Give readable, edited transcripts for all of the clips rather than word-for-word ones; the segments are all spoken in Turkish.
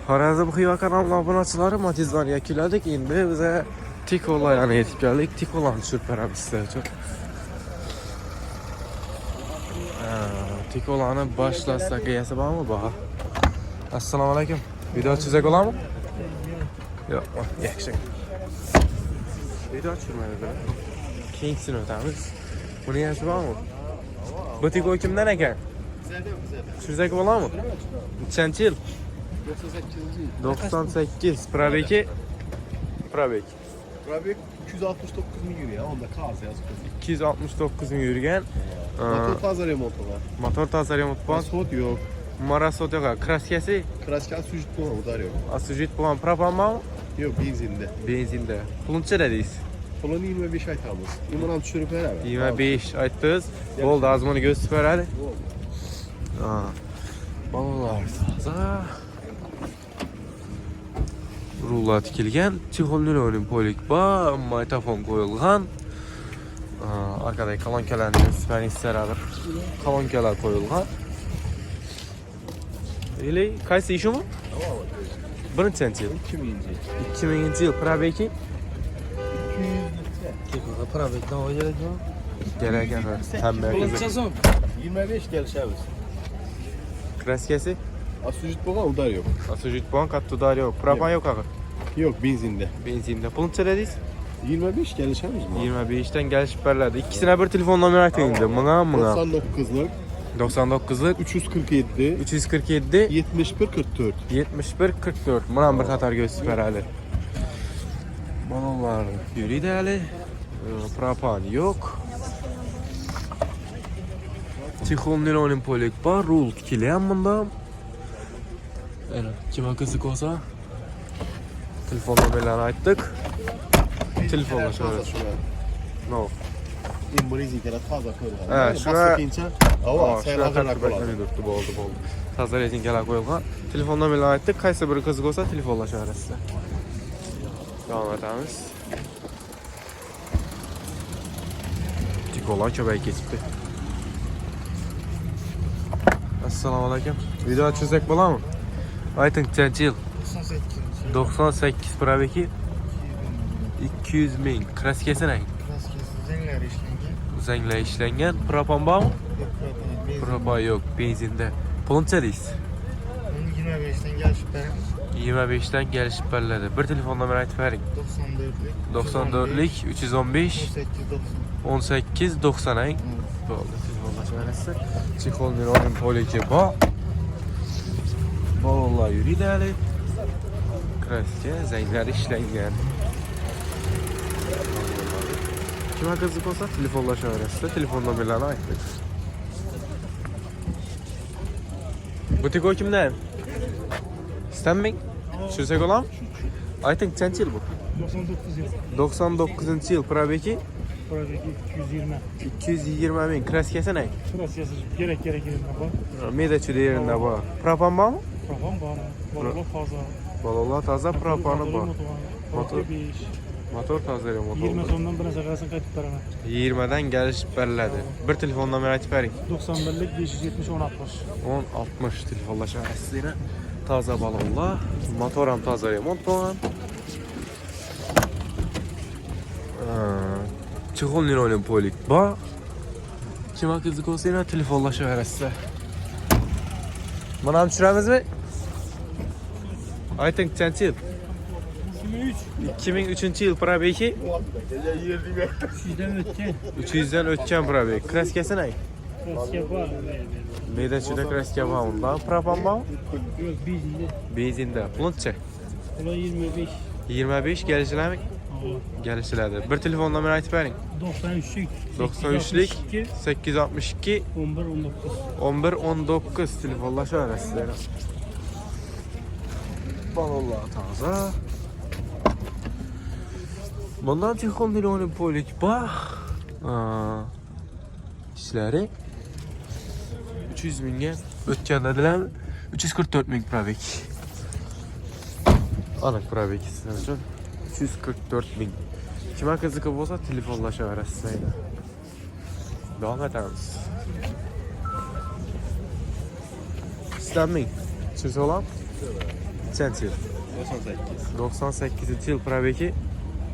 Xorazm Xiva kanalına obunachilarim, matizlarni yakunladik. Endi biza Tikolarni yetib keldik. Tikolarni tushirib beramiz sizlar uchun. Tikolarni boshlasak egasi bormi? Bor. Assalomu alaykum. Video chizak bo'ladimi? Yo'q, yaxshi. Video tushirmaydi. Keyingisini o'tamiz. Buni egasi bormi? Bu Tiko kimdan ekan? Chizak bo'ladimi? Nechanchi yil? 98 probeki. Probek 269 ming yurgan, onda qaz yozib. 269 ming yurgan. Motor toza remonti bor. Motor toza remont bor. Asfalt yo'q. Marasot yo'q. Kraskasi? Kraska sujit bo'lgan, udar yo'q. Asujit bo'lgan propanmi? Yo'q, benzinda. Benzinda. Puluncha dedingiz? Pulini 25 aytamiz. Uni ham tushirib beramiz. 25 aytdingiz. Bo'ldi, azmini ko'rsatib beradi. Bolalar toza. Rullar tikilgan, chexolniloning polik bor, magnitofon qo'yilgan. Arkadagi kolonkalarni spanisteradir. Kolonkalar qo'yilgan. Eli qaysi ishimi? Birinchi yil. 2000 yil probeki. 200 probekdan o'ylaydi. Kerak ekan. Hamma qiziq. 25 kelishamiz. Kraskasi? Asujit bo'lgan, udar yo'q. Asujit bo'lgan, katta udar yo'q. Propan yo'q axir. Yo'q, benzinda. Benzinda. Puluncha dedingiz? 25 kelishamizmi? 25 dan kelishib beriladi. İkisine bir telefon nomeri ayting. Mına. 99'lik 99'lik 347 347 71 44. 71 44. Mına bir qator gösterib beradi. Bolalar yuriydi hali. Propan yo'q. Tixolniloning polik bor, rul tikilgan bunda. Ana, kimga qiziq bo'lsa telefon nomerlarini aytdik. Telefonlashaveramiz. No. Rezinalar toza qo'yilgan. Ha, shuna Ava, saylalarlar bo'ldi. Bo'ldi. Toza rezinalar qo'yilgan. Telefon nomerlarini aytdik. Qaysi biri qiziq bo'lsa telefonlashaverasizlar. Davom etamiz. Tikolar ko'payib ketibdi. Assalomu alaykum. Video chizsak bo'ladimi? Ayting, nechanchi yil? 98 probeki. 200 ming. Kraskasi ne? Zanglar ishlangan. Propan bormi? Propan yo'q, benzinda. Puluncha deysiz? 25 dan kelishib beramiz. 25 dan kelishib beriladi. Bir telefon nomeri aytib bering. 94lik 315 18 90 ang. Bo'ldi, telefonlashaverasiz. Chexolniloning poliki bor. Bolalar yuriydi hali. Kraska, zanglar ishlangan. Kimga qiziq bo'lsa telefonlashaverasizlar. Telefon nomerlarini ayting. Bu Tiko kimdan? Sizdanmi? Tushirsak bo'ladimi? Ayting, nechanchi yil bu? 99 yil. 99 yil probeki. Probeki 220. 220 ming. Kraskasi ne? Kraskasi kerak yerinde bor. Medachuda yerinde bor. Propan bormi? Propan bor. Bolalar toza. Bolalar toza, propani bor. Motor 5. Motor toza remont. 20 so'mdan bir narsa qilsang qaytib beraman. 20 dan kelishib beriladi. Bir telefon nomeri aytib bering. 91lik 570 1060. 1060 telefonlashaverasizlar. Toza balonlar, motor ham toza remont bo'lgan. Chexolniloning polik bor. Kimga qiziq bo'lsa, telefonlashaverasizlar. Buni ham tushiramizmi? Ayting, nechanchi yil? 2003 yil probeki. 300 dan o'tgan probek. Kraskasi ne? Kraska bor. Medachuda kraska bor. Unda propan bormi? Yo'q, benzinda. Benzinda. Puluncha? Ular 25. 25 kelishilami? Kelishiladi. Bir telefon nomeri aytib bering. 93lik 93lik 862 11 19. 11 19 telefonlashaverasizlar. Bolalar toza. Bundan Chexolniloning polik bor. İşleri 300 mingga o'tgan dedilar. 344 ming probek. Aniq probek sizlar uchun 344 ming. Kimga qiziq bo'lsa telefonlashaverasizlar. Davom etamiz. Sizlarmi? Siz olam? Neçənci il? 98. 98-ci il probeki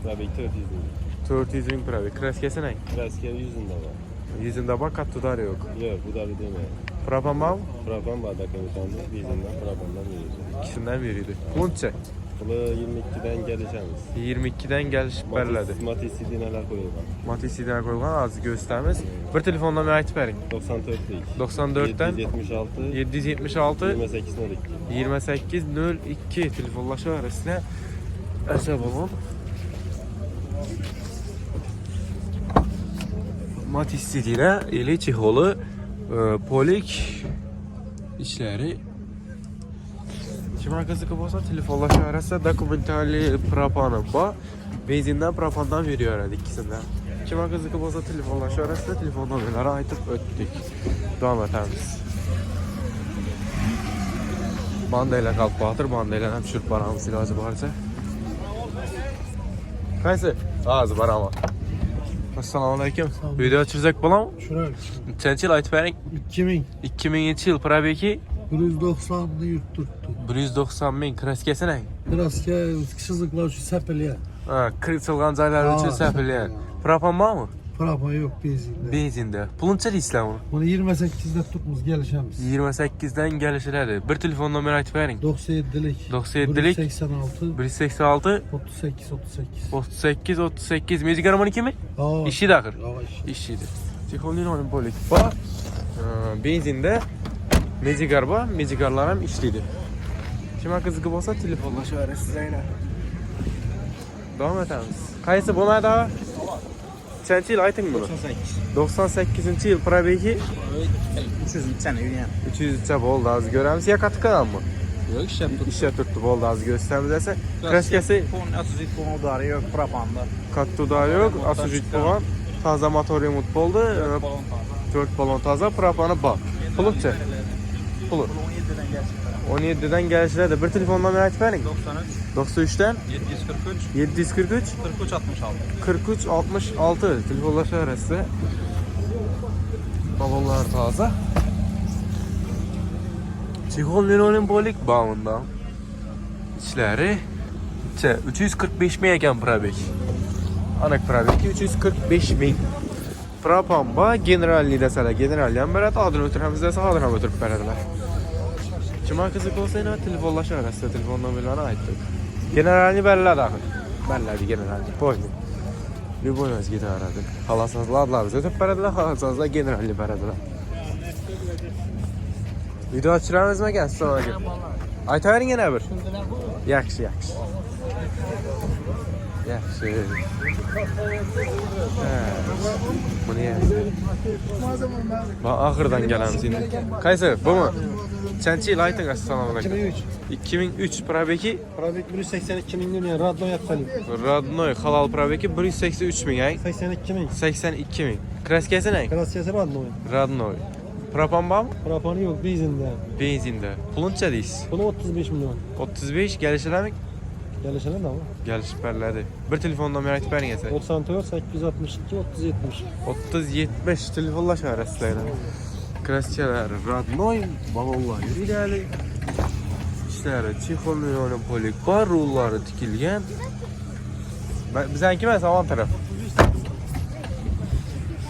Probek 400 bin. 400 bin probek. Kraskesi ne? Kraske 100'ünde var. Yüzünde bak kat tutarı yok. Yok bu da bir deme. Propan var mı? Propan bardak emitanda 100'ünden propandan veriyorsun. İkisinden biriydi. Bunca. Bunu 22'den geleceğimiz. 22'den geliş bellədi. Matisi neler koyuyorlar. Matisidən qoyulan az göstərməz. Bir telefonla mənə verin. 94'lük. 94'dən 776 776 28 02. 2802 telefonlaşa arasına əsəb olun. Matisi ilə elə çiholu polik işləri. Kimə qızıqıb olsa telefonlaşa arasında dokumentali propanı var. Benzindən propandan veriyor herhalde ikisinden. Kimə qızıqıb olsa telefonlaşa arasında telefon nömrələri aytıb ötdük. Devam etəmiz. Banda ilə qalb batır, banda ilə həm şürp baramız ilacı varsa. Qaysı? Ağzı var ama. Assalamu aleyküm. Video çizecek bulam. Şuraya. Neçənci il aytıb verin? 2000. 2000-ci il probeki 190'ını yurtturttu. 190 min kraskesi ne? Biraz ki sıkışızlıklar şu sepeliye. Ha, kırçılğancaylar üçün səpiləyən. Propan var mı? Prapa yok benzinde. Benzində. Pulun çəl İslam onu? Bunu 28'de tutmuz gelişemiz. 28'dən gəlişilədir. Bir telefon nömrə aytıb verin. 97'lik. 97'lik. 86. 186 38 38. 38 38. Müzik aramanı kimi? Aa. İşi de axır. Aa, İşidir. Tixolin onun polik. Bax. Benzində Mejigar Mejigarlar həm işlidir. Kimə qızıqıb olsa telefonlaşa verir sizə ilə. Devam etəmiz. Qaysı bu nə daha? Çənçi il aytın bunu? 98-ci il probeki 300 sene yürüyen. 300-cə oldu az görəmiz. Ya katıqan mı? Yok İşə tutdu oldu az göstərmizəsə. Kraskəsi Asusit bu udarı yok propanda. kattuda yok. Asujit falan. Taza motor remont oldu. 4 balon taza. Propanı bak. Pulu çək. Pulu. 17'den gerçekten. 17'den gəlişlər də bir telefonla mənə verin. 93. 93'dən 743. 743 43 66. 43 66 telefonlaşa arası. Balonlar taze. Çihol Linoleum bolik bağında. İçləri 345 min ekan probek. Anak probeki 345 min. Propan ba generalli desələr, generalliyan bərət adını ötürəmiz desə adını ötürüb bərədilər. Kimə qızıq olsa yine telefonlaşa arası, telefon nömrələrini aytdıq. Generalni bəllədi axı. Bəllədi generalni. Boynu. Любой özgədə aradıq. Halasazlar adlar bizə ötüb bərədilər, halasazlar generalli bərədilər. Video açıramızmı gəlsin sonra gəl. Ayta verin yenə bir. Yaxşı, yaxşı. Yaxşı. Bu niye? Bak ahırdan gelen şimdi. Kaysı bu mu? Çençi il aytın assalamu aleykum. 2003 probeki. Probek 182 bin liraya radyo yapalım. Radnoy halal probeki 183 bin ay. 82 bin. 82 bin. Kraskesi ne? Krasyası radyo. Radnoy. Propan var mı? Propanı yok benzinde. Benzinde. Pulun çədiyiz. Bunu 35 milyon. 35 gəlişələmi? Gelişene de ama. Gəlişib bərlədi. Bir telefondan mərak bərin yesə. 94 862 30 70. 30-70 telefonlaş arasıyla. Kraskələr, Radnoy, balonlar yürüyəli. İşləri, Çixol Linoleum polik bar, rulları tikilgən. Bizənki mən savan tərəf.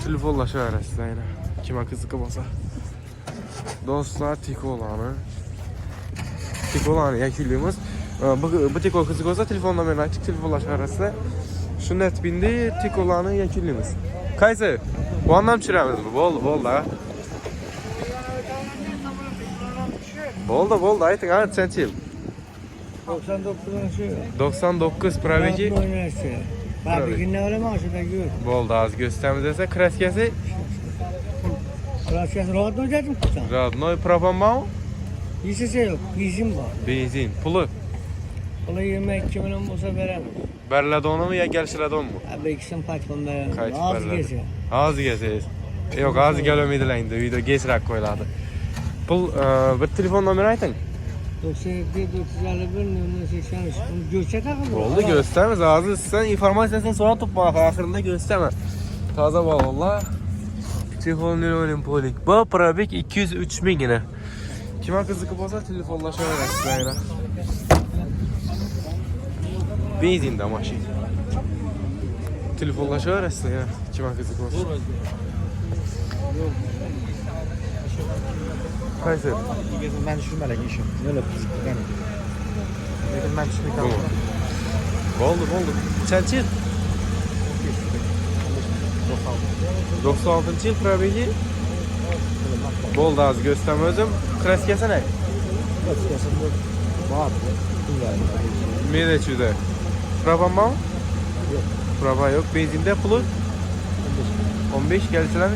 Telefonlaş arasıyla. Kimə qızıqıb olsa. Dostlar, Tikolanı yəkiliyimiz. Bu Tiko qızıq olsa telefonla mən açıq telefonlaş arasıyla. Şu net bindi Tikolanı yəkiliyimiz. Kaysı, bu anlam çürəmiz bu, bol da. Bolda aytın ha çənçi il. 99'dan şey. 99 probeki. Radyo oynarsa. Bak günde öyle mi aşağıda gör. Bolda az göstərimizəsə kraskəsi Krasyası radyo dedim kutan. Radnoy propan var mı? Hiçbir şey yok. Bizim var. Benzin, pulu. Onu 22 milyon olsa veremem. Bərlədi onu mu ya gəlişlədi onu mu? Abi ikisinin patronları. Kaç Az bərlədi? gezi. Az gəzəyiz. Yox, az gələm ediləyində, video geçirək qoyuladı. Pul, bir telefon nömrə aytın. 97 451 083. Bunu göçe takılır. Oldu göstərmez, ağzı sen informasiyasını sonra tutmaq, axırında göstərmə. Taza balonlar. Çixol Linoleum polik. Bu probek 203 min yine. Kimə qızıqıb olsa telefonlaşa verək sizə. Benzinde maşin. Telefonlaşaverasizlar ya. Kime qiziq bo'lsa. Qaysi? Ben tushunmagan ishim. Yo'la qiziqgan. Lekin men tushunmayman. Bo'ldi. Nechanchi yil? 96 yil probegi. Bo'ldi, az görsam o'zim. Kraskasini ayt. Bor. Menechuda. Proban bormi? Yo'q. Proban yo'q. Benzinda puli 15 kelsalar.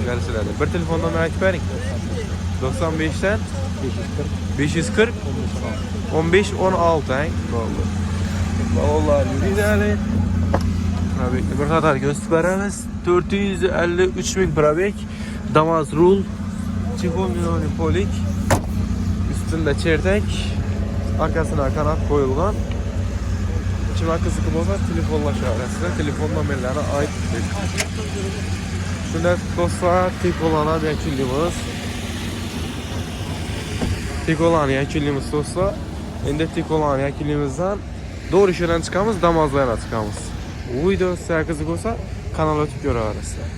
Kelsalar. Bir telefon nomer aytib bering. 95 dan 540 15 16 ang. Bo'ldi. Vallahi yuriydi. Probekni bir qator ko'rsatib beramiz. 453 ming probek. Damas rul. Chexomiloni polik. Üstünde chertak. Arkasına kanat qo'yilgan. Kime qiziq bo'lsa telefonlashaverasizlar. Telefon nomerlarini aytdik. Shunday bo'lsa Tikolan yakunlaymiz. Tikolan yakunlaymiz do'stlar. Endi Tikolan yakunlaymizdan doğru işlerden chiqamiz, Damazlarga chiqamiz. Bu video sizga qiziq bo'lsa kanalga o'tib ko'raverasizlar.